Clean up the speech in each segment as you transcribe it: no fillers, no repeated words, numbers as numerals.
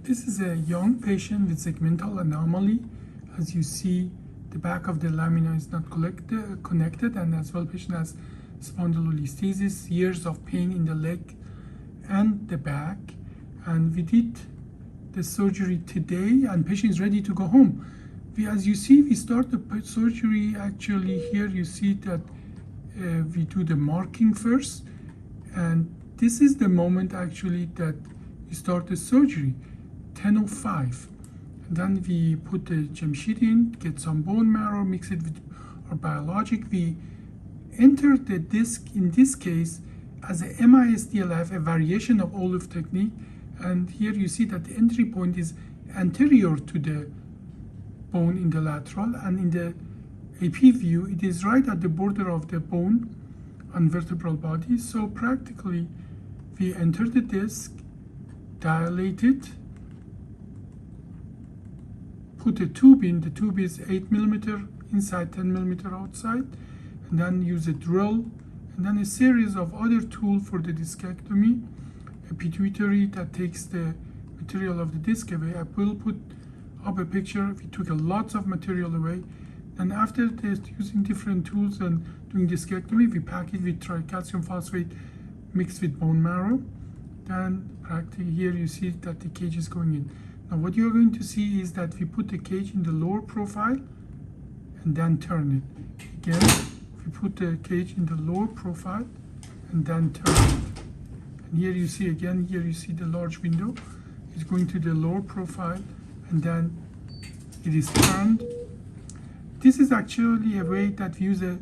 This is a young patient with segmental anomaly. As you see, the back of the lamina is not connected, and as well patient has spondylolisthesis, years of pain in the leg and the back. And we did the surgery today, and patient is ready to go home. As you see, we start the surgery. Actually, here you see that we do the marking first, and this is the moment actually that we start the surgery, 10:05. And then we put the Jamshid in, get some bone marrow, mix it with our biologic. We enter the disc, in this case, as a MISDLF, a variation of OLLIF technique. And here you see that the entry point is anterior to the bone in the lateral, and in the AP view, it is right at the border of the bone and vertebral body. So practically, we enter the disc, dilate it, put a tube in. The tube is 8 millimeter inside, 10 millimeter outside, and then use a drill, and then a series of other tools for the discectomy. A pituitary that takes the material of the disc away. I will put up a picture. We took a lot of material away, and after this, using different tools and doing discectomy, we pack it with tricalcium phosphate mixed with bone marrow. Then practically here you see that the cage is going in. Now what you're going to see is that we put the cage in the lower profile and then turn it. Again, we put the cage in the lower profile and then turn it. And here you see again, here you see the large window. It's going to the lower profile and then it is turned. This is actually a way that we use a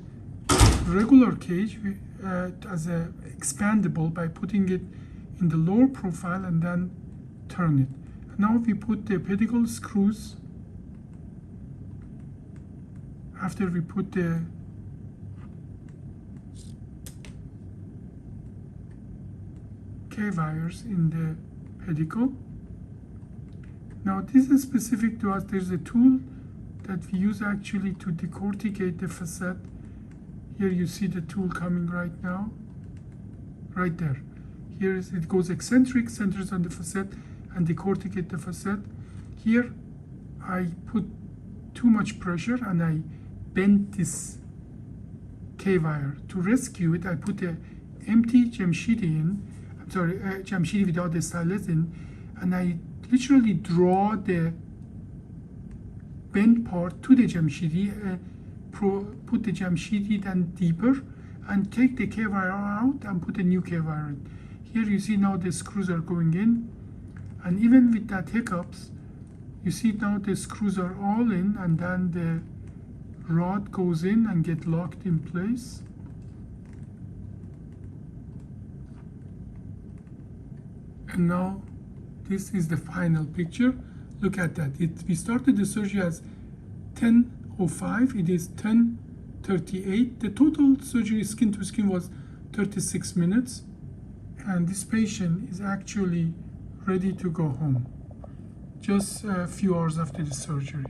regular cage as a expandable by putting it in the lower profile and then turn it. Now we put the pedicle screws. After we put the K-wires in the pedicle. Now this is specific to us. There's a tool that we use actually to decorticate the facet. Here you see the tool coming right now, right there. Here it goes eccentric, centers on the facet, and decorticate the facet. Here I put too much pressure and I bent this K-wire. To rescue it, I put an empty Jamshidi in, Jamshidi without the stylus in, and I literally draw the bent part to the Jamshidi, put the Jamshidi then deeper, and take the K-wire out and put a new K-wire in. Here you see now the screws are going in, and even with that hiccups, you see now the screws are all in, and then the rod goes in and get locked in place. And now this is the final picture. Look at that. We started the surgery as 10:05. It is 10:38. The total surgery skin to skin was 36 minutes. And this patient is actually ready to go home just a few hours after the surgery.